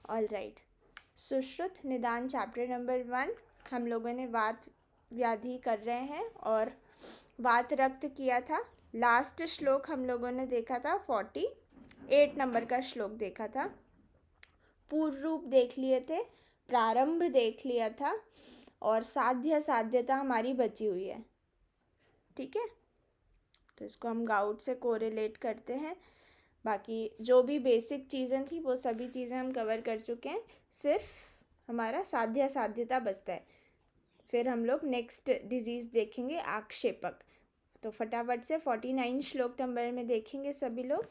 All right. Sushruta निदान chapter number 1 हम लोगों ने वात व्याधि कर रहे हैं और वात रक्त किया था। लास्ट श्लोक हम लोगों ने देखा था 48 नंबर का श्लोक देखा था। पूर्व रूप देख लिए थे, प्रारंभ देख लिया था और साध्य साध्यता हमारी बची हुई है। ठीक है, तो इसको हम गाउट से कोरिलेट करते हैं। बाकी जो भी बेसिक चीज़ें थी वो सभी चीज़ें हम कवर कर चुके हैं, सिर्फ हमारा साध्य साध्यता बचता है। फिर हम लोग नेक्स्ट डिजीज़ देखेंगे आक्षेपक। तो फटाफट से 49 श्लोक नंबर में देखेंगे सभी लोग,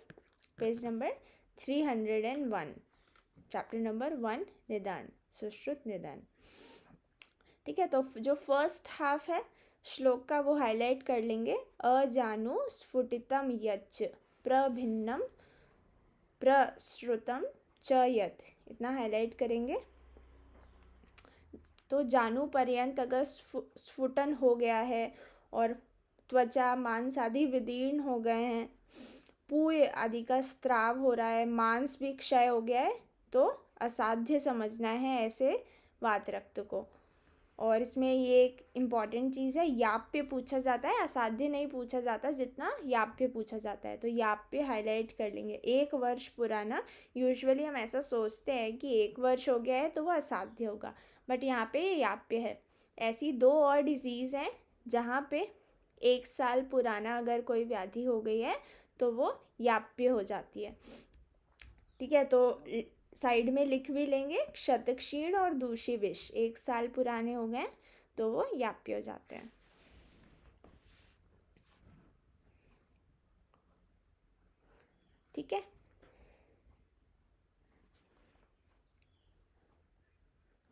पेज नंबर 301, चैप्टर नंबर 1 निदान, सुश्रुत निदान। ठीक है, तो जो फर्स्ट हाफ है श्लोक का वो हाईलाइट कर लेंगे। अजानु स्फुटितम यच्च प्रभिन्नम प्रश्रुतम च यत्, इतना हाईलाइट करेंगे। तो जानू पर्यंत अगर स्फुटन हो गया है और त्वचा मांस आदि विदीर्ण हो गए हैं, पूय आदि का स्त्राव हो रहा है, मांस भी क्षय हो गया है, तो असाध्य समझना है ऐसे वात रक्त को। और इसमें ये एक इम्पॉर्टेंट चीज़ है, याप्य पूछा जाता है, असाध्य नहीं पूछा जाता जितना याप्य पूछा जाता है। तो याप्य हाईलाइट कर लेंगे। 1 वर्ष पुराना, यूजुअली हम ऐसा सोचते हैं कि 1 वर्ष हो गया है तो वो असाध्य होगा, बट यहाँ पे याप्य है। ऐसी 2 और डिजीज़ हैं जहाँ पे 1 साल पुराना अगर कोई व्याधि हो गई है तो वो याप्य हो जाती है। ठीक है, तो साइड में लिख भी लेंगे, क्षतक्षीण और दूषी विष 1 साल पुराने हो गए तो वो याप्य हो जाते हैं। ठीक है,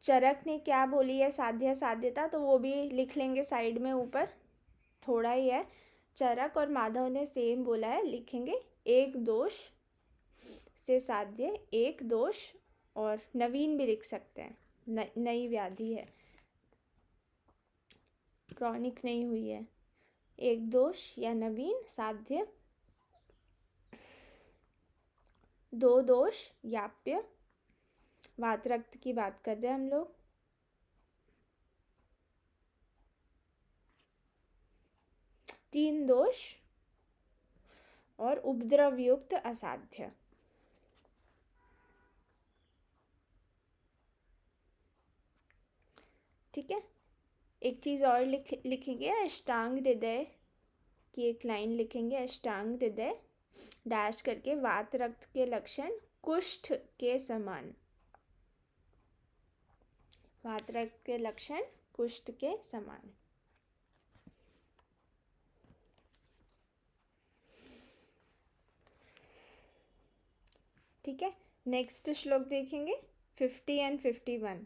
चरक ने क्या बोली है साध्य साध्यता, तो वो भी लिख लेंगे साइड में ऊपर, थोड़ा ही है। चरक और माधव ने सेम बोला है, लिखेंगे एक दोष से साध्य, एक दोष, और नवीन भी लिख सकते हैं, नई व्याधि है, क्रॉनिक नहीं हुई है। एक दोष या नवीन, साध्य, 2 दोष याप्य, वात रक्त की बात कर रहे हैं हम लोग। 3 दोष और उपद्रव युक्त असाध्य। ठीक है, एक चीज़ और लिखेंगे, अष्टांग हृदय की एक लाइन लिखेंगे, अष्टांग हृदय डैश करके, वात रक्त के लक्षण कुष्ठ के समान, वात रक्त के लक्षण कुष्ठ के समान। ठीक है, नेक्स्ट श्लोक देखेंगे 50 एंड 51।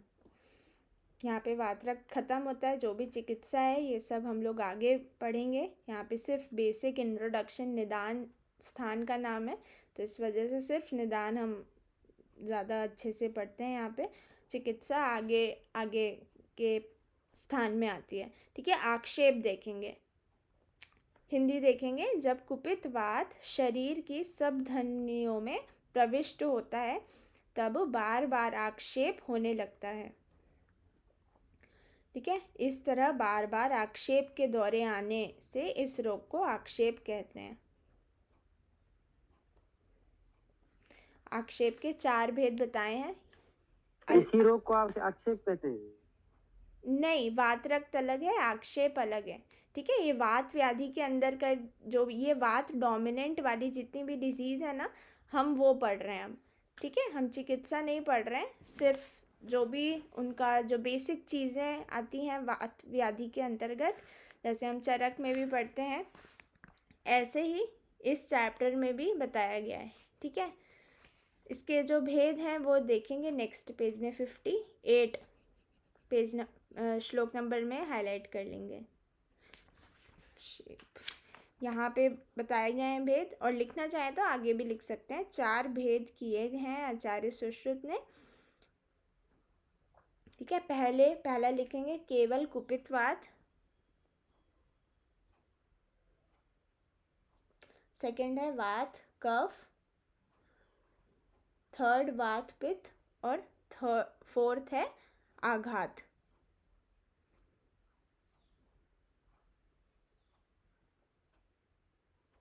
यहाँ पे वात रक्त खत्म होता है, जो भी चिकित्सा है ये सब हम लोग आगे पढ़ेंगे। यहाँ पे सिर्फ बेसिक इंट्रोडक्शन, निदान स्थान का नाम है तो इस वजह से सिर्फ निदान हम ज़्यादा अच्छे से पढ़ते हैं। यहाँ पे चिकित्सा आगे आगे के स्थान में आती है। ठीक है, आक्षेप देखेंगे, हिंदी देखेंगे। जब कुपित वात शरीर की सब धमनियों में प्रविष्ट होता है तब बार बार आक्षेप होने लगता है। ठीक है, इस तरह बार बार आक्षेप के दौरे आने से इस रोग को आक्षेप कहते हैं। आक्षेप के 4 भेद बताए हैं। इसी रोग को आप आक्षेप कहते हैं? नहीं, वात रक्त अलग है, आक्षेप अलग है। ठीक है, ये वात व्याधि के अंदर का जो ये वात डोमिनेंट वाली जितनी भी डिजीज़ है ना, हम वो पढ़ रहे हैं अब। ठीक है, हम चिकित्सा नहीं पढ़ रहे हैं, सिर्फ जो भी उनका जो बेसिक चीज़ें आती हैं वात व्याधि के अंतर्गत, जैसे हम चरक में भी पढ़ते हैं, ऐसे ही इस चैप्टर में भी बताया गया है। ठीक है, इसके जो भेद हैं वो देखेंगे नेक्स्ट पेज में, 58 पेज श्लोक नंबर में हाईलाइट कर लेंगे। यहाँ पे बताए गए हैं भेद, और लिखना चाहें तो आगे भी लिख सकते हैं। 4 भेद किए हैं आचार्य सुश्रुत ने। ठीक है, पहला लिखेंगे केवल कुपितवात, सेकंड है वात कफ, थर्ड वात पित्त, और फोर्थ है आघात।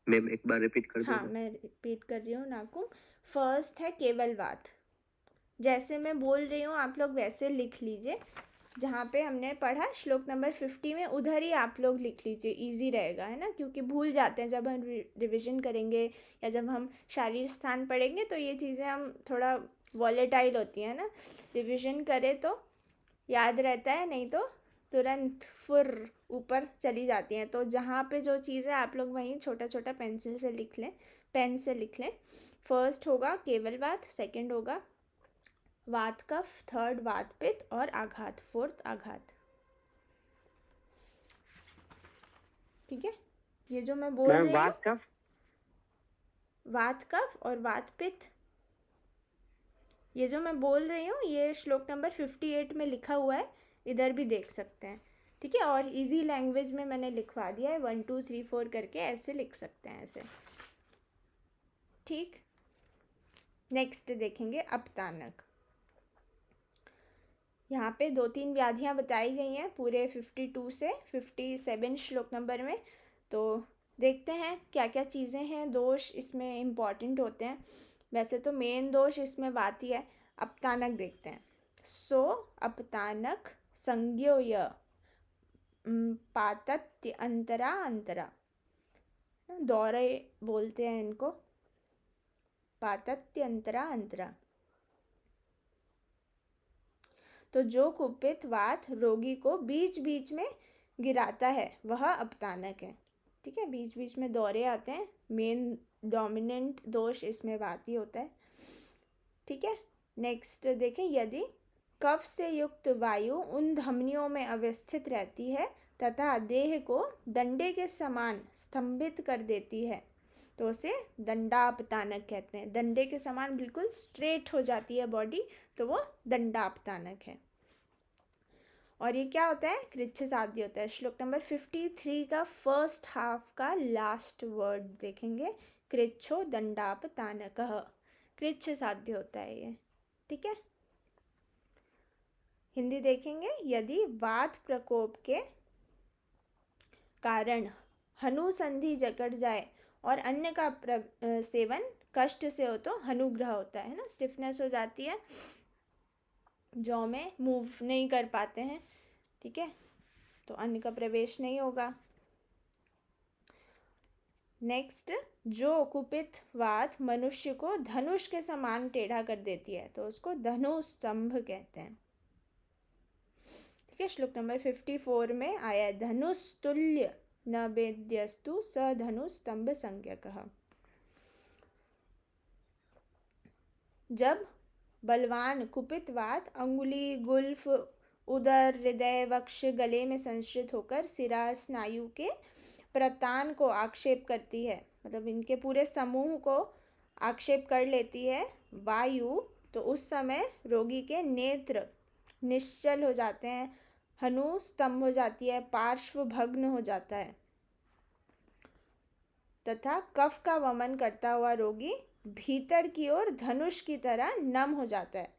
मैम एक बार रिपीट कर हाँ, दो। मैं रिपीट कर रही हूँ नाकुम। फर्स्ट है केवलवात। जैसे मैं बोल रही हूँ आप लोग वैसे लिख लीजिए। जहाँ पे हमने पढ़ा श्लोक नंबर 50 में, उधर ही आप लोग लिख लीजिए, इजी रहेगा, है ना, क्योंकि भूल जाते हैं जब हम रिविजन करेंगे या जब हम शारीर स्थान पढ़ेंगे तो ये चीज़ें हम थोड़ा वॉलेटाइल होती हैं ना। रिविजन करें तो याद रहता है, नहीं तो तुरंत फुर ऊपर चली जाती हैं। तो जहाँ पे जो चीज़ है आप लोग वहीं छोटा छोटा पेंसिल से लिख लें, पेन से लिख लें। फर्स्ट होगा केवलवात, सेकंड होगा वात कफ, थर्ड वात पित्त और आघात, फोर्थ आघात। ठीक है, ये जो मैं बोल मैम रही हूँ, वात कफ, वात कफ और वात पित्त, ये जो मैं बोल रही हूँ ये श्लोक नंबर 58 में लिखा हुआ है, इधर भी देख सकते हैं। ठीक है, और इजी लैंग्वेज में मैंने लिखवा दिया है, 1 2 3 4 करके ऐसे लिख सकते हैं ऐसे। ठीक, नेक्स्ट देखेंगे अपतानक। यहाँ पे 2-3 व्याधियाँ बताई गई हैं पूरे 52 से 57 श्लोक नंबर में। तो देखते हैं क्या क्या चीज़ें हैं, दोष इसमें इम्पॉर्टेंट होते हैं। वैसे तो मेन दोष इसमें वाती है। अपतानक देखते हैं। सो अपतानक संज्ञो य पातत्य अंतरा अंतरा, दौरे बोलते हैं इनको, पातत्य अंतरा अंतरा। तो जो कुपित वात रोगी को बीच बीच में गिराता है वह अपतानक है। ठीक है, बीच बीच में दौरे आते हैं, मेन डोमिनेंट दोष इसमें वाती होता है। ठीक है, नेक्स्ट देखें, यदि कफ से युक्त वायु उन धमनियों में अवस्थित रहती है तथा देह को दंडे के समान स्तंभित कर देती है तो उसे दंडापतानक कहते हैं। दंडे के समान बिल्कुल स्ट्रेट हो जाती है बॉडी तो वो दंडापतानक है। और ये क्या होता है, कृच्छ साध्य होता है। श्लोक नंबर 53 का फर्स्ट हाफ का लास्ट वर्ड देखेंगे, कृच्छो दंडापतानकः, कृच्छ साध्य होता है ये। ठीक है, हिंदी देखेंगे, यदि वात प्रकोप के कारण हनुसंधि जकड़ जाए और अन्न का सेवन कष्ट से हो तो हनुग्रह होता है ना, स्टिफनेस हो जाती है, जौ में मूव नहीं कर पाते हैं। ठीक है, तो अन्न का प्रवेश नहीं होगा। नेक्स्ट, जो कुपित वात मनुष्य को धनुष के समान टेढ़ा कर देती है तो उसको धनु स्तंभ कहते हैं। ठीक है, श्लोक नंबर 54 में आया, धनुष तुल्य न वेद्यस्तु स धनु स्तंभ संज्ञकः। जब बलवान कुपित वात अंगुली, गुल्फ, उदर, हृदय, वक्ष, गले में संश्रित होकर सिरा स्नायु के प्रतान को आक्षेप करती है, मतलब इनके पूरे समूह को आक्षेप कर लेती है वायु, तो उस समय रोगी के नेत्र निश्चल हो जाते हैं, हनु स्तंभ हो जाती है, पार्श्व भग्न हो जाता है तथा कफ का वमन करता हुआ रोगी भीतर की ओर धनुष की तरह नम हो जाता है,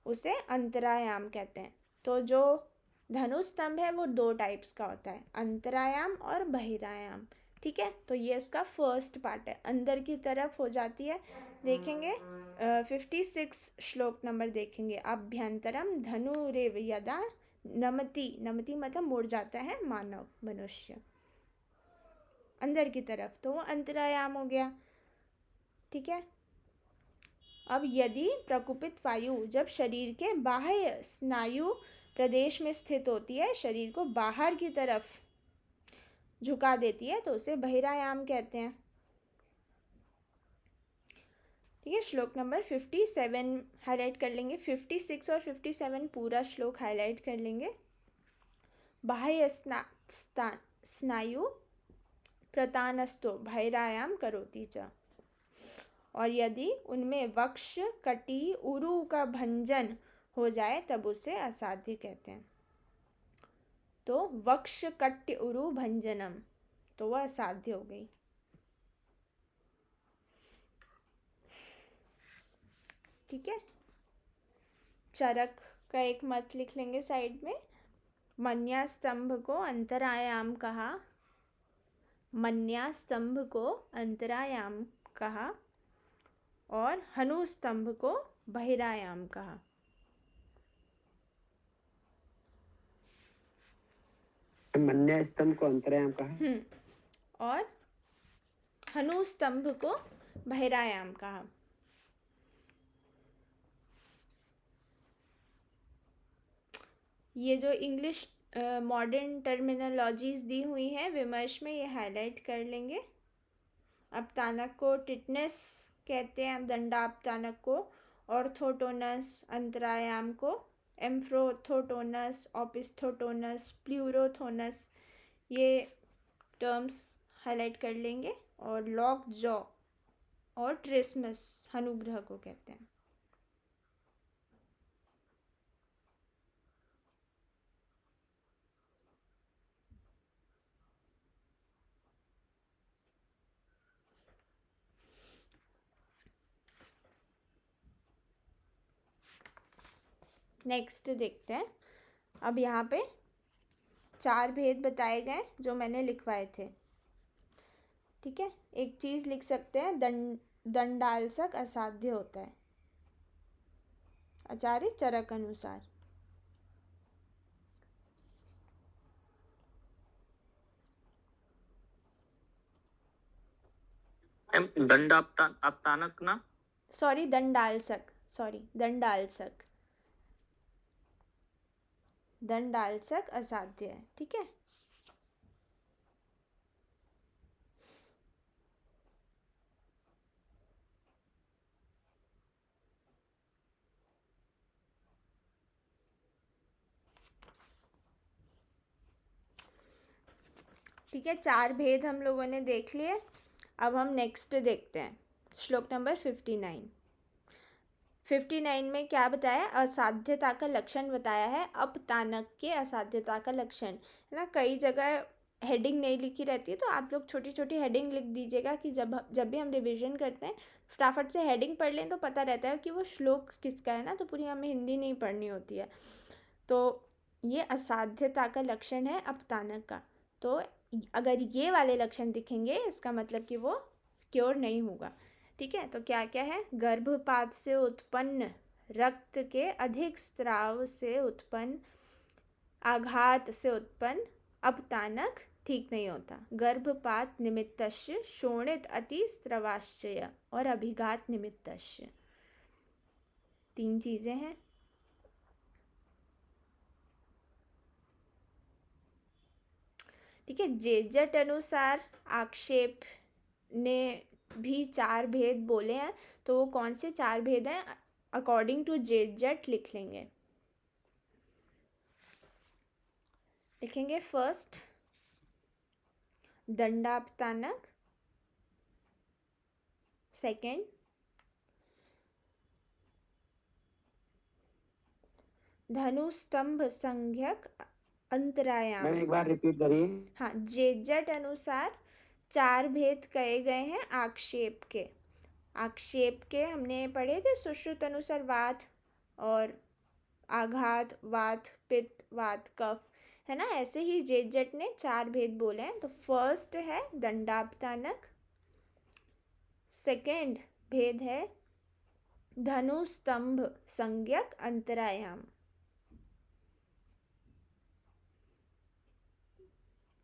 उसे अंतरायाम कहते हैं। तो जो धनुष स्तंभ है वो 2 टाइप्स का होता है, अंतरायाम और बहिरायाम। ठीक है, तो ये इसका फर्स्ट पार्ट है, अंदर की तरफ हो जाती है। देखेंगे 56 श्लोक नंबर देखेंगे, अभ्यंतरम धनुरेव यदा नमति, नमति मतलब मुड़ जाता है मानव, मनुष्य अंदर की तरफ, तो वो अंतरायाम हो गया। ठीक है, अब यदि प्रकुपित वायु जब शरीर के बाह्य स्नायु प्रदेश में स्थित होती है, शरीर को बाहर की तरफ झुका देती है तो उसे बहिरायाम कहते हैं। ठीक है, श्लोक नंबर 57 हाईलाइट कर लेंगे, 56 और 57 पूरा श्लोक हाईलाइट कर लेंगे। बाह्य स्नायु प्रतानस्तो बहिरायाम करोति च, और यदि उनमें वक्ष, कटी, उरु का भंजन हो जाए तब उसे असाध्य कहते हैं। तो वक्ष कट्य उरु भंजनम, तो वह असाध्य हो गई। ठीक है, चरक का एक मत लिख लेंगे साइड में। मन्या स्तंभ को अंतरायाम कहा, मन्या स्तंभ को अंतरायाम कहा, और हनु स्तंभ को बहिरायाम कहा। मन्या स्तंभ को अंतरायाम कहा। और हनु स्तंभ को बहिरायाम कहा। ये जो इंग्लिश मॉडर्न टर्मिनोलॉजीज दी हुई हैं विमर्श में, ये हाईलाइट कर लेंगे। अपतानक को टिटनेस कहते हैं, दंडापतानक को, ऑर्थोटोनस अंतरायाम को, एम्फ्रोथोटोनस, ओपिस्थोटोनस, प्लूरोथोनस, ये टर्म्स हाईलाइट कर लेंगे। और लॉक जॉ और ट्रिस्मस हनुग्रह को कहते हैं। नेक्स्ट देखते हैं। अब यहाँ पे 4 भेद बताए गए जो मैंने लिखवाए थे। ठीक है, एक चीज लिख सकते हैं, दंडालसक असाध्य होता है आचार्य चरक अनुसार। दंडापतानक ना, सॉरी दंडालसक, सॉरी दंडालसक, दंडालसक असाध्य है। ठीक है, ठीक है, 4 भेद हम लोगों ने देख लिए। अब हम नेक्स्ट देखते हैं, श्लोक नंबर 59। 59 में क्या बताया? असाध्यता का लक्षण बताया है, अपतानक के असाध्यता का लक्षण, है ना। कई जगह हेडिंग नहीं लिखी रहती है, तो आप लोग छोटी छोटी हेडिंग लिख दीजिएगा कि जब भी हम रिवीजन करते हैं फटाफट से हेडिंग पढ़ लें तो पता रहता है कि वो श्लोक किसका है ना, तो पूरी हमें हिंदी नहीं पढ़नी होती है। तो ये असाध्यता का लक्षण है अपतानक का। तो अगर ये वाले लक्षण दिखेंगे इसका मतलब कि वो क्योर नहीं होगा। ठीक है, तो क्या क्या है? गर्भपात से उत्पन्न रक्त के अधिक स्राव से उत्पन्न, आघात से उत्पन्न अपतानक ठीक नहीं होता। गर्भपात निमित्तस्य शोणित अति स्रवाश्चय और अभिघात निमित्तस्य, 3 चीजें हैं। ठीक है, जेजट अनुसार आक्षेप ने भी 4 भेद बोले हैं, तो वो कौन से 4 भेद हैं अकॉर्डिंग टू जेजट लिख लेंगे। लिखेंगे फर्स्ट दंडापतानक, सेकंड धनुस्तंभ संज्ञक अंतरायाम। मैम एक बार रिपीट करिए। हाँ, जेजट अनुसार 4 भेद कहे गए हैं आक्षेप के। आक्षेप के हमने पढ़े थे सुश्रुत अनुसार वात और आघात, वात पित्त, वात कफ, है ना। ऐसे ही जेजट ने 4 भेद बोले हैं। तो फर्स्ट है दंडापतानक, सेकंड भेद है धनुस्तंभ संज्ञक अंतरायाम,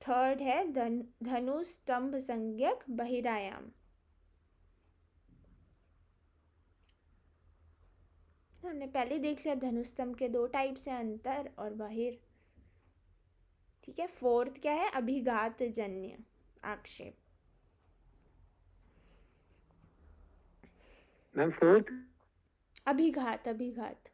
थर्ड है धनुस्तंभ संज्ञक बहिरायाम। हमने पहले देख लिया धनुस्तंभ के 2 टाइप्स हैं, अंतर और बहिर। ठीक है, फोर्थ क्या है? अभिघात जन्य आक्षेप। मैम फोर्थ अभिघात, अभिघात।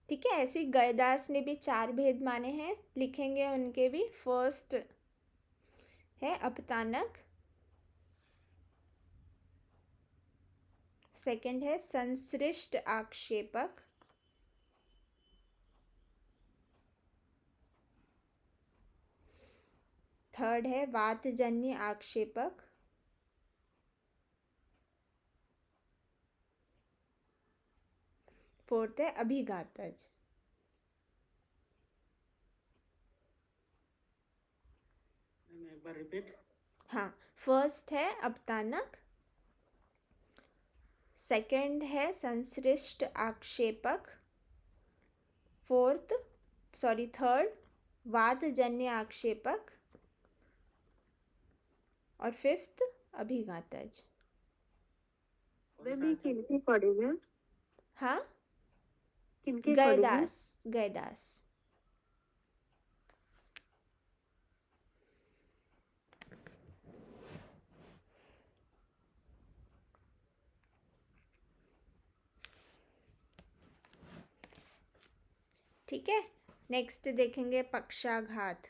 ठीक है, ऐसे गयदास ने भी 4 भेद माने हैं, लिखेंगे उनके भी। फर्स्ट है अपतानक, सेकंड है संसृष्ट आक्षेपक, थर्ड है वातजन्य आक्षेपक, फोर्थ है अभिघातज। एक बार रिपीट। हाँ, फर्स्ट है अपतानक, सेकंड है संश्लिष्ट आक्षेपक, थर्ड वातजन्य आक्षेपक, और फिफ्थ अभिघातज। भी किनके अकॉर्डिंग है? हाँ, किनके अकॉर्डिंग है? गयदास। ठीक है, नेक्स्ट देखेंगे पक्षाघात।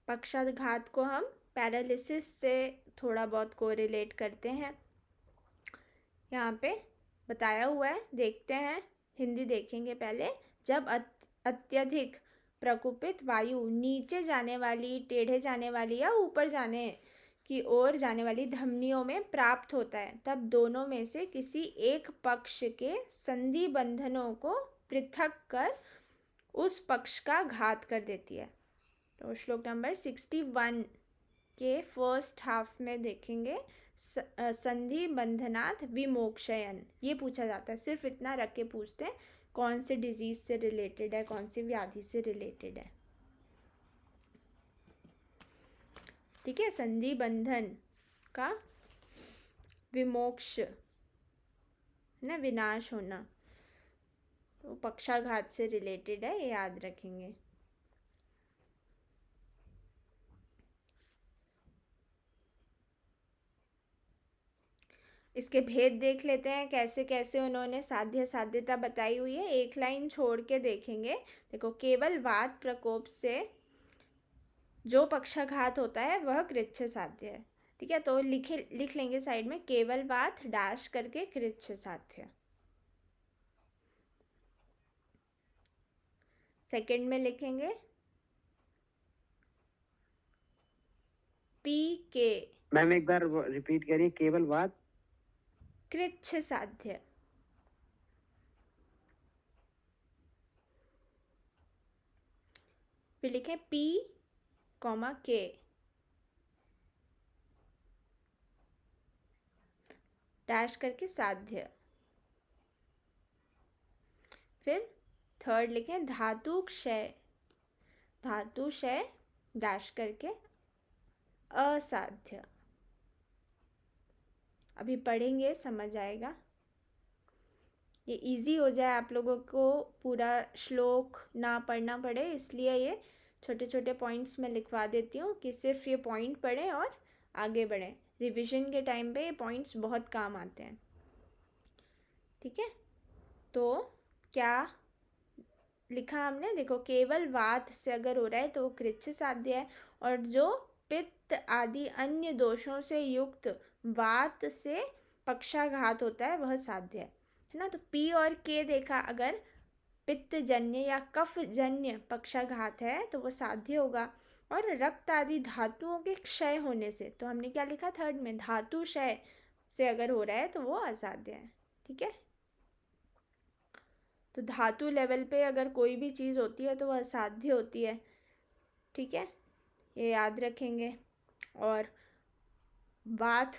पक्षाघात को हम पैरालिसिस से थोड़ा बहुत कोरिलेट करते हैं। यहाँ पे बताया हुआ है, देखते हैं, हिंदी देखेंगे पहले। जब अत्यधिक प्रकुपित वायु नीचे जाने वाली, टेढ़े जाने वाली या ऊपर जाने की ओर जाने वाली धमनियों में प्राप्त होता है, तब दोनों में से किसी एक पक्ष के संधि बंधनों को पृथक कर उस पक्ष का घात कर देती है। तो श्लोक नंबर 61 के फर्स्ट हाफ में देखेंगे, संधि बंधनात् विमोक्षयन, ये पूछा जाता है। सिर्फ इतना रख के पूछते हैं कौन से डिजीज से रिलेटेड है, कौन सी व्याधि से रिलेटेड है। ठीक है, संधि बंधन का विमोक्ष ना, विनाश होना, तो पक्षाघात से रिलेटेड है, ये याद रखेंगे। इसके भेद देख लेते हैं, कैसे कैसे उन्होंने साध्य साध्यता बताई हुई है। एक लाइन छोड़ के देखेंगे। देखो, केवल वात प्रकोप से जो पक्षाघात होता है वह कृच्छ साध्य है। ठीक है, तो लिख लेंगे साइड में, केवल वात डैश करके कृच्छ साध्य। सेकंड में लिखेंगे पी के। मैम एक बार रिपीट करिए, केवल वात कृच्छ साध्य। फिर लिखें पी कॉमा के, डैश करके साध्य। फिर थर्ड लिखें धातु क्षय, धातु क्षय डैश करके असाध्य। अभी पढ़ेंगे, समझ आएगा, ये इजी हो जाए, आप लोगों को पूरा श्लोक ना पढ़ना पड़े, इसलिए ये छोटे छोटे पॉइंट्स में लिखवा देती हूँ कि सिर्फ ये पॉइंट पढ़ें और आगे बढ़ें। रिवीजन के टाइम पे ये पॉइंट्स बहुत काम आते हैं। ठीक है, तो क्या लिखा हमने, देखो, केवल वात से अगर हो रहा है तो वो कृच्छ साध्य है, और जो पित्त आदि अन्य दोषों से युक्त वात से पक्षाघात होता है वह साध्य है ना। तो पी और के देखा, अगर पित्त जन्य या कफ जन्य पक्षाघात है तो वो साध्य होगा। और रक्त आदि धातुओं के क्षय होने से, तो हमने क्या लिखा थर्ड में, धातु क्षय से अगर हो रहा है तो वो असाध्य है। ठीक है, तो धातु लेवल पे अगर कोई भी चीज़ होती है तो वह असाध्य होती है। ठीक है, ये याद रखेंगे। और वात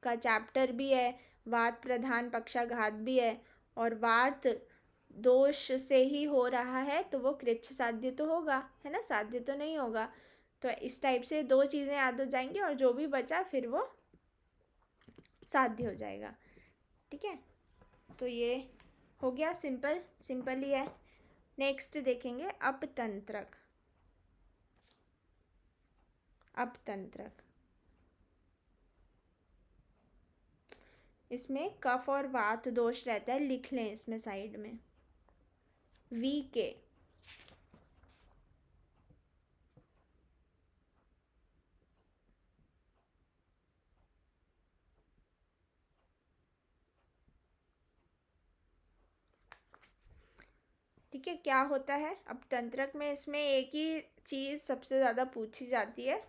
का चैप्टर भी है, वात प्रधान पक्षाघात भी है, और वात दोष से ही हो रहा है तो वो कृच्छ साध्य तो होगा, है ना, साध्य तो नहीं होगा। तो इस टाइप से दो चीज़ें याद हो जाएंगी और जो भी बचा फिर वो साध्य हो जाएगा। ठीक है, तो ये हो गया, सिंपल ही है। नेक्स्ट देखेंगे अपतंत्रक। अपतंत्रक, इसमें कफ और वात दोष रहता है, लिख लें इसमें साइड में वी के। ठीक है, क्या होता है अब तंत्रक में, इसमें एक ही चीज़ सबसे ज़्यादा पूछी जाती है,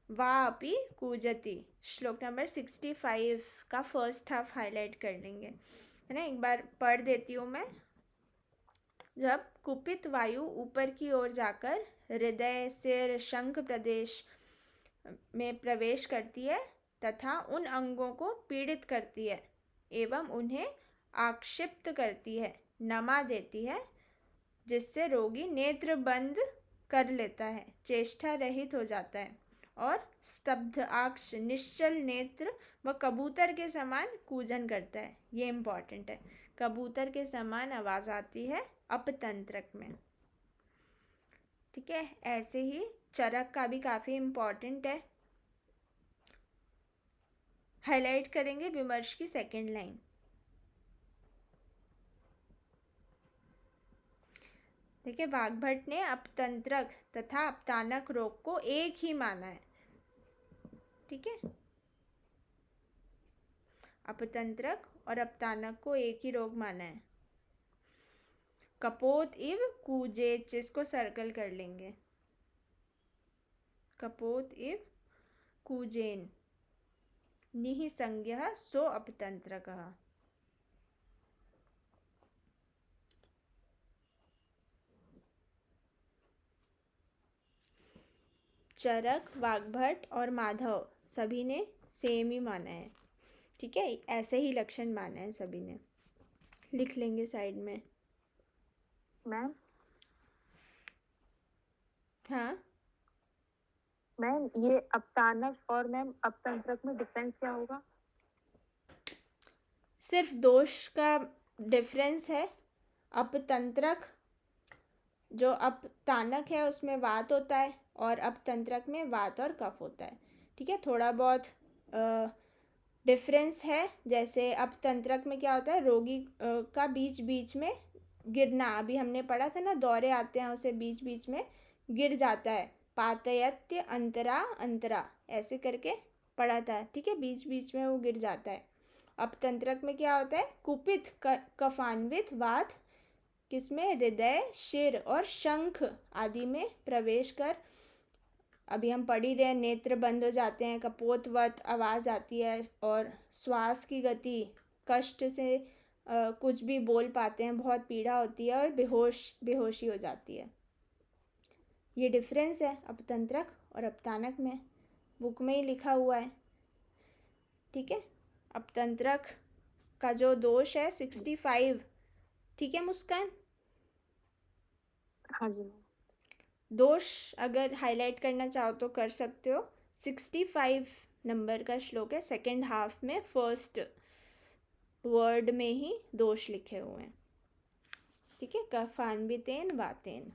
वा अपि कूजति। श्लोक नंबर 65 का फर्स्ट हाफ हाईलाइट कर लेंगे, है ना। एक बार पढ़ देती हूँ मैं। जब कुपित वायु ऊपर की ओर जाकर हृदय, सिर, शंख प्रदेश में प्रवेश करती है तथा उन अंगों को पीड़ित करती है एवं उन्हें आक्षिप्त करती है, नमा देती है, जिससे रोगी नेत्र बंद कर लेता है, चेष्टा रहित हो जाता है और स्तब्ध आक्ष, निश्चल नेत्र व कबूतर के समान कूजन करता है। ये इम्पॉर्टेंट है, कबूतर के समान आवाज आती है अपतंत्रक में। ठीक है, ऐसे ही चरक का भी काफी इम्पॉर्टेंट है। हाईलाइट करेंगे विमर्श की सेकंड लाइन। देखिए, वाग्भट ने अपतंत्रक तथा अपतानक रोग को एक ही माना है। ठीक है, अपतंत्रक और अपतानक को एक ही रोग माना है। कपोत इव कूजेच, इसको सर्कल कर लेंगे। कपोत इव कूजेन निःसंज्ञः सो अपतंत्रकः। चरक, वाग्भट और माधव सभी ने सेम ही माना है। ठीक है, ऐसे ही लक्षण माना है सभी ने। लिख लेंगे साइड में। मैम हाँ मैम, ये अपतानक और मैम अपतंत्रक में डिफरेंस क्या होगा? सिर्फ दोष का डिफरेंस है। अपतंत्रक जो अपतानक है उसमें वात होता है और अपतंत्रक में वात और कफ होता है। ठीक है, थोड़ा बहुत डिफरेंस है। जैसे अपतंत्रक में क्या होता है, रोगी का बीच बीच में गिरना, अभी हमने पढ़ा था ना, दौरे आते हैं उसे बीच बीच में गिर जाता है, पातयत्य अंतरा अंतरा ऐसे करके पढ़ा था। ठीक है, बीच बीच में वो गिर जाता है। अपतंत्रक में क्या होता है, कुपित कफान्वित वात किसमें, हृदय, शिर और शंख आदि में प्रवेश कर, अभी हम पढ़ ही रहे, नेत्र बंद हो जाते हैं, कपोतवत आवाज़ आती है और श्वास की गति, कष्ट से कुछ भी बोल पाते हैं, बहुत पीड़ा होती है और बेहोशी हो जाती है। ये डिफरेंस है अपतंत्रक और अपतानक में, बुक में ही लिखा हुआ है। ठीक है, अपतंत्रक का जो दोष है 65। ठीक है मुस्कान, हाँ जी मैम। दोष अगर हाईलाइट करना चाहो तो कर सकते हो। 65 नंबर का श्लोक है, सेकंड हाफ में फर्स्ट वर्ड में ही दोष लिखे हुए हैं। ठीक है, कफान्वितेन वातेन।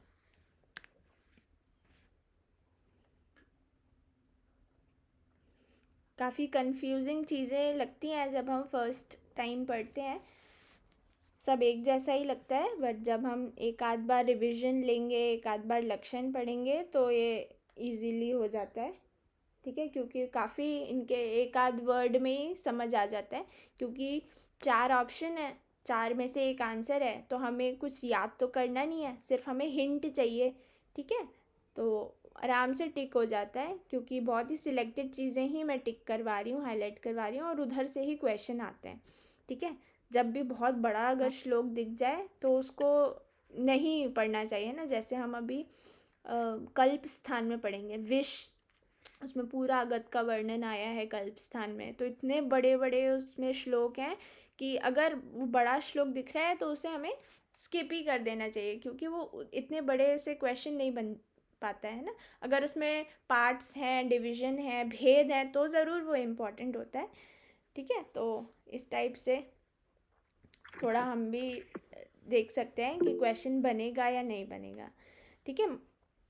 काफ़ी कंफ्यूजिंग चीज़ें लगती हैं जब हम फर्स्ट टाइम पढ़ते हैं, सब एक जैसा ही लगता है, बट जब हम एक आध बार रिवीजन लेंगे, एक आध बार लक्षण पढ़ेंगे तो ये इजीली हो जाता है। ठीक है, क्योंकि काफ़ी इनके एक आध वर्ड में ही समझ आ जाता है, क्योंकि 4 ऑप्शन है, 4 में से एक आंसर है, तो हमें कुछ याद तो करना नहीं है, सिर्फ हमें हिंट चाहिए। ठीक है, तो आराम से टिक हो जाता है, क्योंकि बहुत ही सिलेक्टेड चीज़ें ही मैं टिक करवा रही हूँ, हाईलाइट करवा रही हूँ, और उधर से ही क्वेश्चन आते हैं। ठीक है, जब भी बहुत बड़ा अगर श्लोक दिख जाए तो उसको नहीं पढ़ना चाहिए ना। जैसे हम अभी कल्प स्थान में पढ़ेंगे, विष, उसमें पूरा अगत का वर्णन आया है कल्प स्थान में, तो इतने बड़े बड़े उसमें श्लोक हैं कि अगर वो बड़ा श्लोक दिख रहा है तो उसे हमें स्किप ही कर देना चाहिए, क्योंकि वो इतने बड़े से क्वेश्चन नहीं बन पाता है ना। अगर उसमें पार्ट्स हैं, डिवीजन है, भेद है, तो ज़रूर वो इम्पोर्टेंट होता है। ठीक है, तो इस टाइप से थोड़ा हम भी देख सकते हैं कि क्वेश्चन बनेगा या नहीं बनेगा। ठीक है,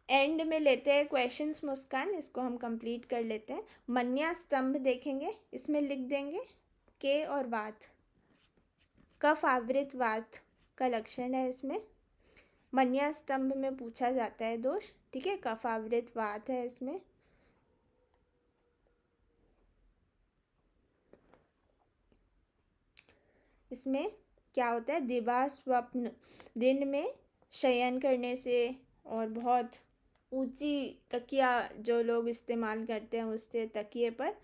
एंड में लेते हैं क्वेश्चंस मुस्कान, इसको हम कंप्लीट कर लेते हैं। मन्या स्तंभ देखेंगे, इसमें लिख देंगे के और वात, कफ आवृत वात का लक्षण है इसमें। मन्या स्तंभ में पूछा जाता है दोष। ठीक है, कफ आवृत वात है इसमें। इसमें क्या होता है, दिवा स्वप्न, दिन में शयन करने से और बहुत ऊंची तकिया जो लोग इस्तेमाल करते हैं उससे तकिए पर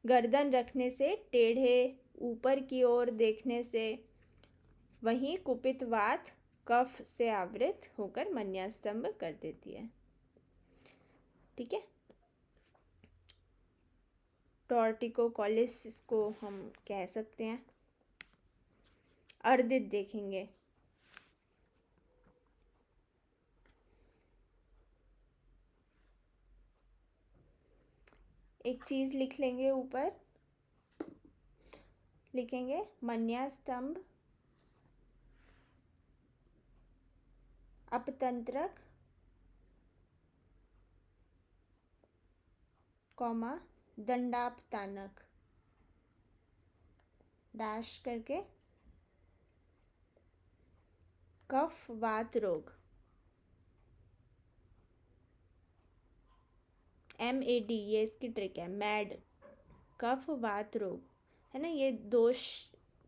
गर्दन रखने से, टेढ़े ऊपर की ओर देखने से, वहीं कुपित वात कफ से आवृत होकर मन्यास्तंभ कर देती है। ठीक है, टॉर्टिकोकोलिस इसको हम कह सकते हैं। अर्दित देखेंगे। एक चीज लिख लेंगे, ऊपर लिखेंगे मन्यास्तंभ अपतंत्रक, कॉमा दंडापतानक, डैश करके कफ वात रोग, MAD, ये इसकी ट्रिक है, मैड, कफ वात रोग, है ना। ये दोष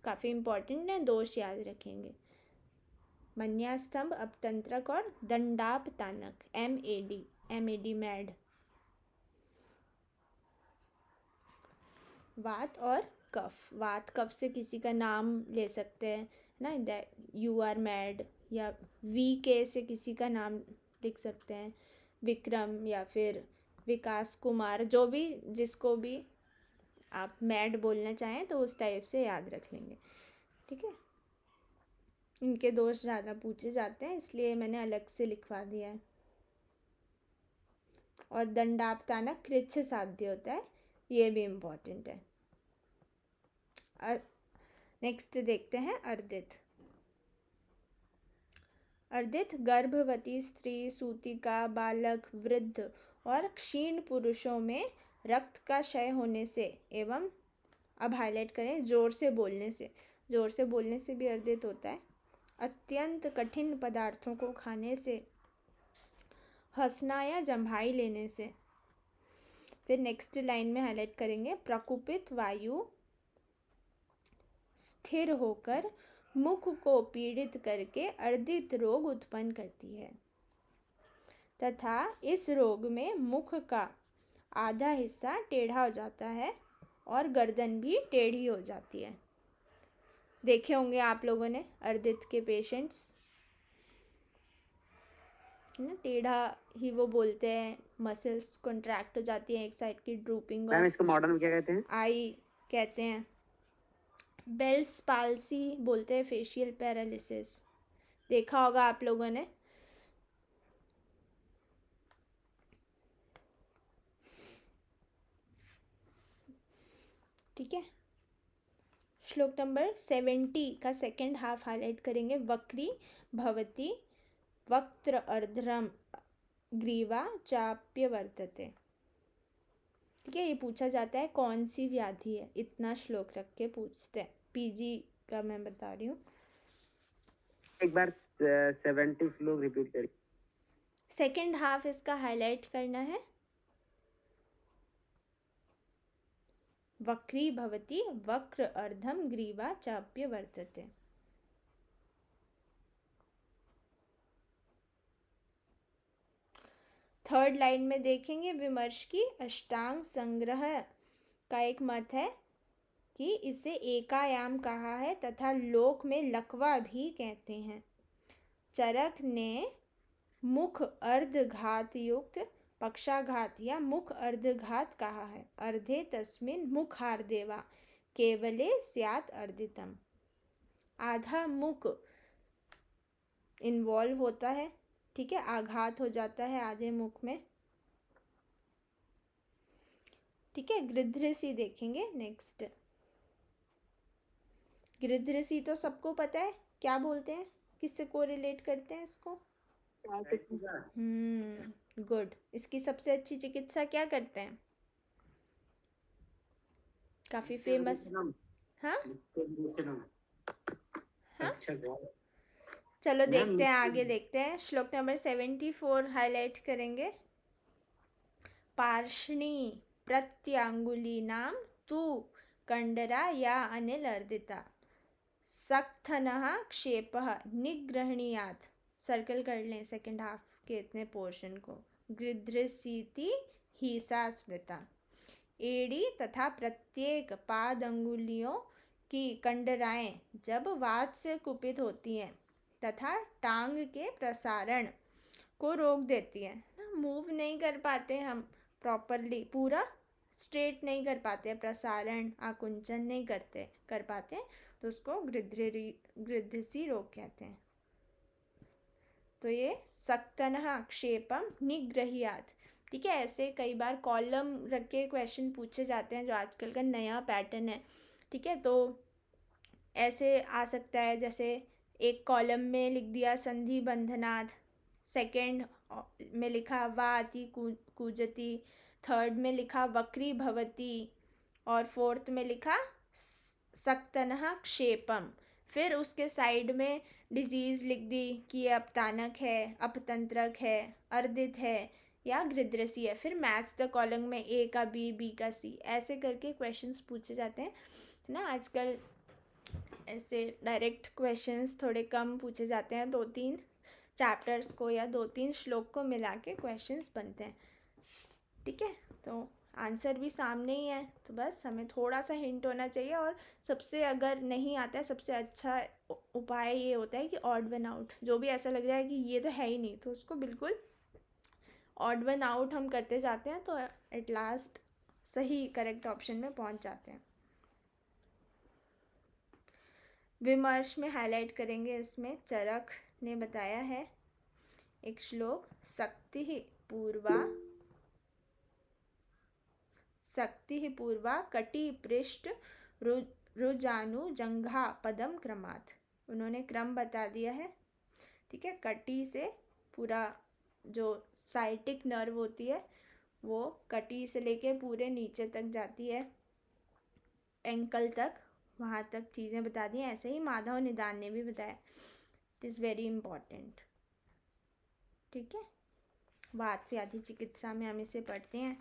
काफ़ी इम्पोर्टेंट है, दोष याद रखेंगे। मन्यास्तंभ अपतंत्रक और दंडापतानक, MAD मैड। वात और कफ, वात कफ से किसी का नाम ले सकते हैं ना, यू आर मैड, या VK से किसी का नाम लिख सकते हैं, विक्रम या फिर विकास कुमार, जो भी, जिसको भी आप मैड बोलना चाहें तो उस टाइप से याद रख लेंगे। ठीक है, इनके दोष ज़्यादा पूछे जाते हैं इसलिए मैंने अलग से लिखवा दिया है। और दंडापतानक कृच्छ साध्य होता है, ये भी इम्पोर्टेंट है। नेक्स्ट देखते हैं अर्दित। अर्दित गर्भवती स्त्री, सूतिका, बालक, वृद्ध और क्षीण पुरुषों में रक्त का क्षय होने से एवं, अब हाईलाइट करें, जोर से बोलने से भी अर्दित होता है। अत्यंत कठिन पदार्थों को खाने से, हंसना या जम्भाई लेने से। फिर नेक्स्ट लाइन में हाईलाइट करेंगे, प्रकुपित वायु स्थिर होकर मुख को पीड़ित करके अर्दित रोग उत्पन्न करती है तथा इस रोग में मुख का आधा हिस्सा टेढ़ा हो जाता है और गर्दन भी टेढ़ी हो जाती है। देखे होंगे आप लोगों ने अर्दित के पेशेंट्स, ना, टेढ़ा ही वो बोलते हैं, मसल्स कॉन्ट्रैक्ट हो जाती हैं एक साइड की, ड्रूपिंग मैम इसको मॉडर्न में क्या कहते हैं? आई कहते हैं, बेल्स पाल्सी बोलते हैं, फेशियल पैरालिसिस, देखा होगा आप लोगों ने। ठीक है, श्लोक नंबर 70 का सेकेंड हाफ हाईलाइट करेंगे। वक्री भवती वक्त्र अर्ध्रम ग्रीवा चाप्य वर्तते। ठीक है, ये पूछा जाता है कौन सी व्याधि है, इतना श्लोक रख के पूछते हैं। PG का मैं बता रही हूँ। एक बार 70 श्लोक रिपीट करिए। सेकेंड हाफ इसका हाईलाइट करना है। वक्री भवती वक्र अर्धम ग्रीवा चाप्य वर्तते। थर्ड लाइन में देखेंगे विमर्श की, अष्टांग संग्रह का एक मत है कि इसे एकायाम कहा है तथा लोक में लकवा भी कहते हैं। चरक ने मुख अर्धघात युक्त पक्षाघात या मुख अर्धघात कहा है। अर्धे तस्मिन मुखार्देवा केवले स्यात् अर्दितम। आधा मुख इन्वॉल्व होता है, ठीक है, आघात हो जाता है आधे मुख में। ठीक है, गृध्रसी देखेंगे नेक्स्ट। गृध्रसी तो सबको पता है, क्या बोलते हैं, किससे कोरिलेट करते हैं इसको? गुड। इसकी सबसे अच्छी चिकित्सा क्या करते हैं? काफी फेमस। हाँ हाँ, चलो देखते हैं, आगे देखते हैं। श्लोक नंबर 74 हाईलाइट करेंगे। पार्ष्णी प्रत्यांगुली नाम तू कंडरा या अनिल अर्दिता सक्थनः क्षेपः निग्रहणीयात्। सर्कल कर लें सेकेंड हाफ के इतने पोर्शन को, गृध्रसीति हीसा स्मृता। एड़ी तथा प्रत्येक पाद अंगुलियों की कंडराएं जब वात से कुपित होती हैं तथा टांग के प्रसारण को रोक देती है ना, मूव नहीं कर पाते हम प्रॉपरली, पूरा स्ट्रेट नहीं कर पाते, प्रसारण आकुंचन नहीं कर पाते, तो उसको गृध्रसी रोग कहते हैं। तो ये सक्तनः क्षेपम निग्रह्यात्। ठीक है, ऐसे कई बार कॉलम रख के क्वेश्चन पूछे जाते हैं जो आजकल का नया पैटर्न है। ठीक है, तो ऐसे आ सकता है, जैसे एक कॉलम में लिख दिया संधि बंधनात्, सेकंड में लिखा वाति कूजति, थर्ड में लिखा वक्री भवति, और फोर्थ में लिखा सक्तनः क्षेपम। फिर उसके साइड में डिजीज़ लिख दी कि ये अपतानक है, अपतंत्रक है, अर्दित है या गृध्रसी है। फिर मैच द कॉलम में ए का बी, बी का सी, ऐसे करके क्वेश्चंस पूछे जाते हैं ना। आजकल ऐसे डायरेक्ट क्वेश्चंस थोड़े कम पूछे जाते हैं, 2-3 चैप्टर्स को या 2-3 श्लोक को मिला के क्वेश्चंस बनते हैं। ठीक है, तो आंसर भी सामने ही है, तो बस हमें थोड़ा सा हिंट होना चाहिए। और सबसे अगर नहीं आता है, सबसे अच्छा उपाय ये होता है कि ऑड वन आउट, जो भी ऐसा लग रहा है कि ये तो है ही नहीं, तो उसको बिल्कुल ऑड वन आउट हम करते जाते हैं, तो एट लास्ट सही करेक्ट ऑप्शन में पहुंच जाते हैं। विमर्श में हाईलाइट करेंगे, इसमें चरक ने बताया है एक श्लोक, शक्ति पूर्वा कटी पृष्ठ रुजानु जंघा पदम क्रमात्। उन्होंने क्रम बता दिया है। ठीक है, कटी से पूरा जो साइटिक नर्व होती है वो कटी से लेके पूरे नीचे तक जाती है, एंकल तक, वहाँ तक चीज़ें बता दी हैं। ऐसे ही माधव निदान ने भी बताया, इट इज़ वेरी इम्पॉर्टेंट। ठीक है, वात व्याधि चिकित्सा में हम इसे पढ़ते हैं।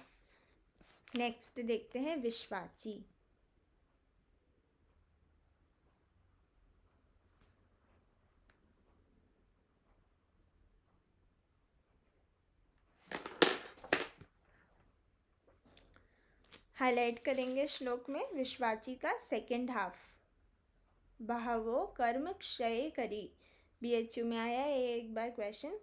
नेक्स्ट देखते हैं विश्वाची। हाईलाइट करेंगे श्लोक में विश्वाची का सेकेंड हाफ। बहवो कर्म क्षय करी, BHU में आया है एक बार क्वेश्चन।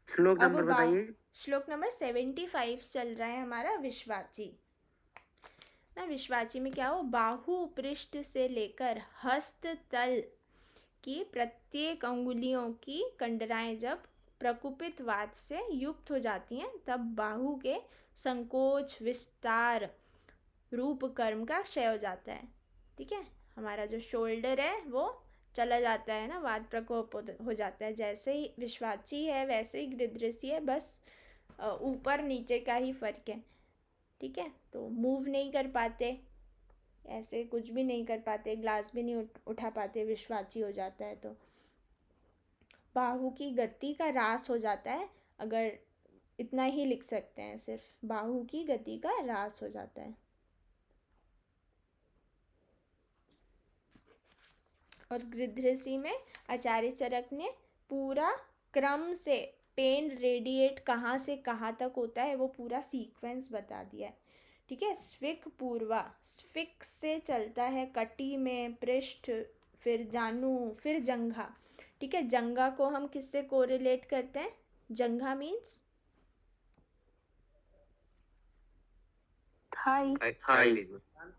श्लोक अब नंबर बताइए। श्लोक नंबर 75 चल रहा है हमारा विश्वाची ना। विश्वाची में क्या हो, बाहु पृष्ठ से लेकर हस्त तल की प्रत्येक अंगुलियों की कंडराएं जब प्रकुपित वात से युक्त हो जाती हैं, तब बाहु के संकोच विस्तार रूप कर्म का क्षय हो जाता है। ठीक है, हमारा जो शोल्डर है वो चला जाता है ना, वात प्रकोप हो जाता है। जैसे ही विश्वाची है वैसे ही गृध्रसी है, बस ऊपर नीचे का ही फर्क है। ठीक है, तो मूव नहीं कर पाते, ऐसे कुछ भी नहीं कर पाते, ग्लास भी नहीं उठा पाते, विश्वाची हो जाता है। तो बाहु की गति का ह्रास हो जाता है, अगर इतना ही लिख सकते हैं, सिर्फ बाहु की गति का ह्रास हो जाता है। और गृध्रसी में आचार्य चरक ने पूरा क्रम से पेन रेडिएट कहाँ से कहाँ तक होता है वो पूरा सीक्वेंस बता दिया है। ठीक है, स्विक पूर्वा, स्विक से चलता है कटी में पृष्ठ, फिर जानू, फिर जंघा। ठीक है, जंघा को हम किससे कोरिलेट करते हैं? जंघा means thigh.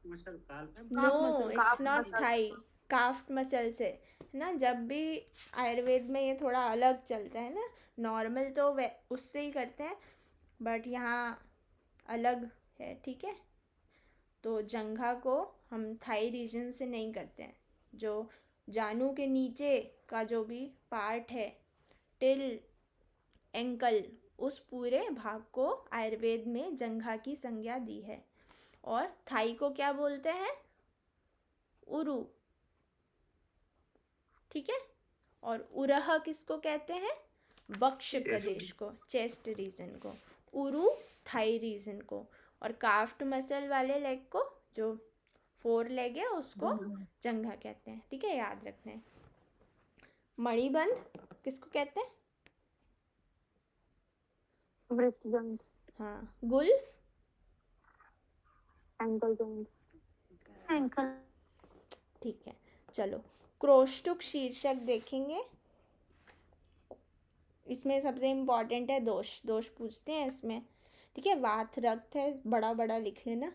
Muscle no, it's not thigh, calf muscle से ना। जब भी आयुर्वेद में ये थोड़ा अलग चलता है ना, नॉर्मल तो उससे ही करते हैं, बट यहाँ अलग है। ठीक है, तो जंघा को हम थाई रीजन से नहीं करते हैं। जो जानू के नीचे का जो भी पार्ट है टिल एंकल, उस पूरे भाग को आयुर्वेद में जंघा की संज्ञा दी है। और थाई को क्या बोलते हैं? उरु। ठीक है, और उरह किसको कहते हैं? वक्ष प्रदेश को, चेस्ट रीजन को, उरु थाई रीजन को। और काफ्ट मसल वाले लेग को, जो 4 लेग है, उसको जंघा कहते हैं। ठीक है, याद रखना है। मणिबंध किसको कहते हैं? wrist joint, हाँ, गुल्फ, ankle joint, ankle, ठीक है। चलो क्रोष्टुक शीर्षक देखेंगे। इसमें सबसे इम्पोर्टेंट है दोष, दोष पूछते हैं इसमें, ठीक है। वात रक्त है, बड़ा बड़ा लिख लेना।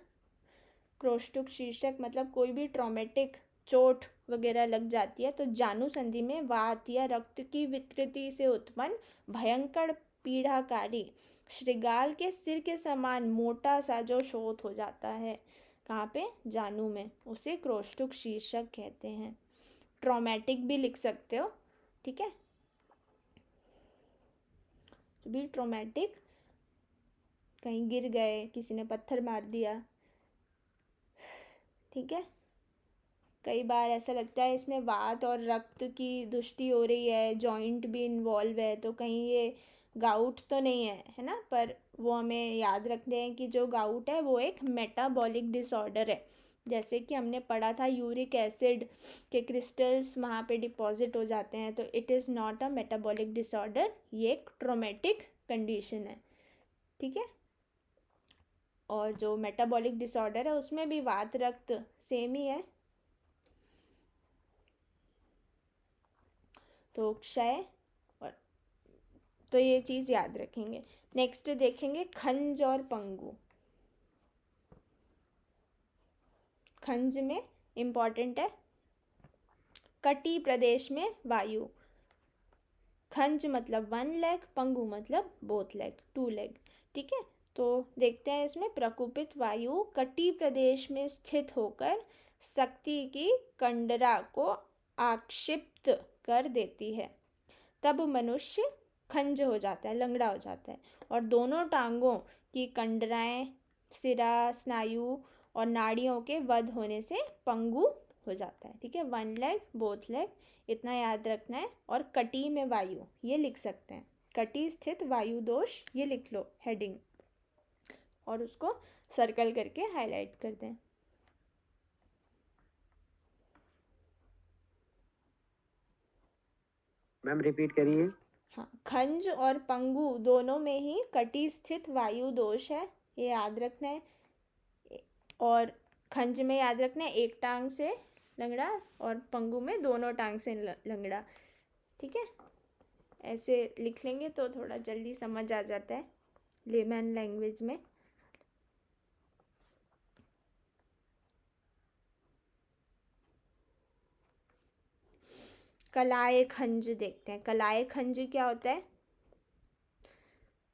क्रोष्टुक शीर्षक मतलब कोई भी ट्रॉमेटिक चोट वगैरह लग जाती है तो जानु संधि में वात या रक्त की विकृति से उत्पन्न भयंकर पीड़ाकारी श्रृगाल के सिर के समान मोटा सा जो शोथ हो जाता है, कहाँ पे, जानु में, उसे क्रोष्टुक शीर्षक कहते हैं। ट्रॉमेटिक भी लिख सकते हो, ठीक है। भी ट्रॉमेटिक, कहीं गिर गए, किसी ने पत्थर मार दिया, ठीक है। कई बार ऐसा लगता है इसमें वात और रक्त की दुष्टि हो रही है, जॉइंट भी इन्वॉल्व है, तो कहीं ये गाउट तो नहीं है ना। पर वो हमें याद रखते हैं कि जो गाउट है वो एक मेटाबॉलिक डिसऑर्डर है। जैसे कि हमने पढ़ा था यूरिक एसिड के क्रिस्टल्स वहाँ पे डिपॉजिट हो जाते हैं, तो it is not a metabolic disorder, ये एक ट्रोमेटिक कंडीशन है, ठीक है। और जो मेटाबॉलिक डिसऑर्डर है उसमें भी वात रक्त सेम ही है, तो क्षय, और तो ये चीज़ याद रखेंगे। नेक्स्ट देखेंगे खंज और पंगु। खंज में इम्पॉर्टेंट है कटी प्रदेश में वायु। खंज मतलब 1 लेग, पंगु मतलब बोथ लेग, 2 लेग, ठीक है। तो देखते हैं इसमें, प्रकुपित वायु कटी प्रदेश में स्थित होकर शक्ति की कंडरा को आक्षिप्त कर देती है, तब मनुष्य खंज हो जाता है, लंगड़ा हो जाता है, और दोनों टांगों की कंडराएं, सिरा, स्नायु और नाड़ियों के वध होने से पंगु हो जाता है, ठीक है। 1 लेग, बोथ लेग, इतना याद रखना है। और कटी में वायु ये लिख सकते हैं, कटी स्थित वायु दोष, ये लिख लो हेडिंग, और उसको सर्कल करके हाईलाइट कर दें। मैम रिपीट करिए। हाँ, खंज और पंगु दोनों में ही कटी स्थित वायु दोष है, ये याद रखना है। और खंज में याद रखना है एक टांग से लंगड़ा, और पंगु में दोनों टांग से लंगड़ा, ठीक है। ऐसे लिख लेंगे तो थोड़ा जल्दी समझ आ जाता है लेमैन लैंग्वेज में। कलाए खंज देखते हैं। कलाए खंज क्या होता है,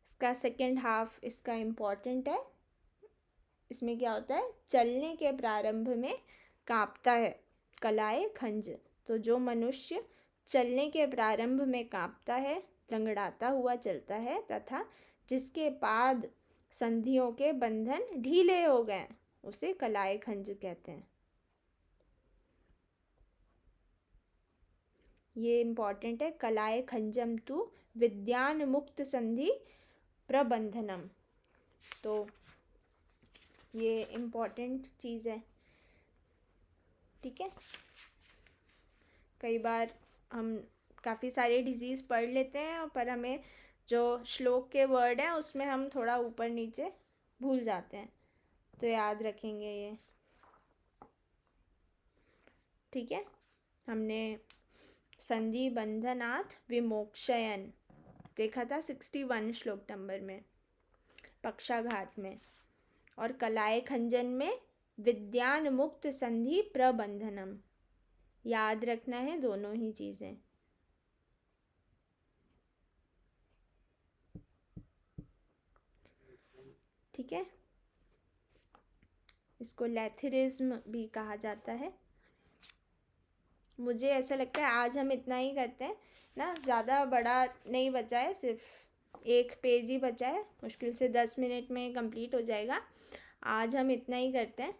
इसका सेकेंड हाफ इसका इम्पॉर्टेंट है। इसमें क्या होता है, चलने के प्रारंभ में कांपता है, कलाए खंज। तो जो मनुष्य चलने के प्रारंभ में कांपता है, लंगड़ाता हुआ चलता है, तथा जिसके पाद संधियों के बंधन ढीले हो गए, उसे कलाए खंज कहते हैं। ये इम्पॉर्टेंट है, कलाए खंजम तु विद्यान मुक्त संधि प्रबंधनम, तो ये इम्पॉर्टेंट चीज़ है, ठीक है। कई बार हम काफ़ी सारे डिजीज़ पढ़ लेते हैं, पर हमें जो श्लोक के वर्ड हैं उसमें हम थोड़ा ऊपर नीचे भूल जाते हैं, तो याद रखेंगे ये, ठीक है। हमने संधि बंधनाथ विमोक्षयन देखा था 61 श्लोक नंबर में, पक्षाघात में। और कलाए खंजन में विद्यान मुक्त संधि प्रबंधनम, याद रखना है दोनों ही चीज़ें, ठीक है। इसको लैथिरिज्म भी कहा जाता है। मुझे ऐसा लगता है आज हम इतना ही करते हैं ना, ज़्यादा बड़ा नहीं बचा है, सिर्फ 1 पेज ही बचा है, मुश्किल से 10 मिनट में कंप्लीट हो जाएगा। आज हम इतना ही करते हैं,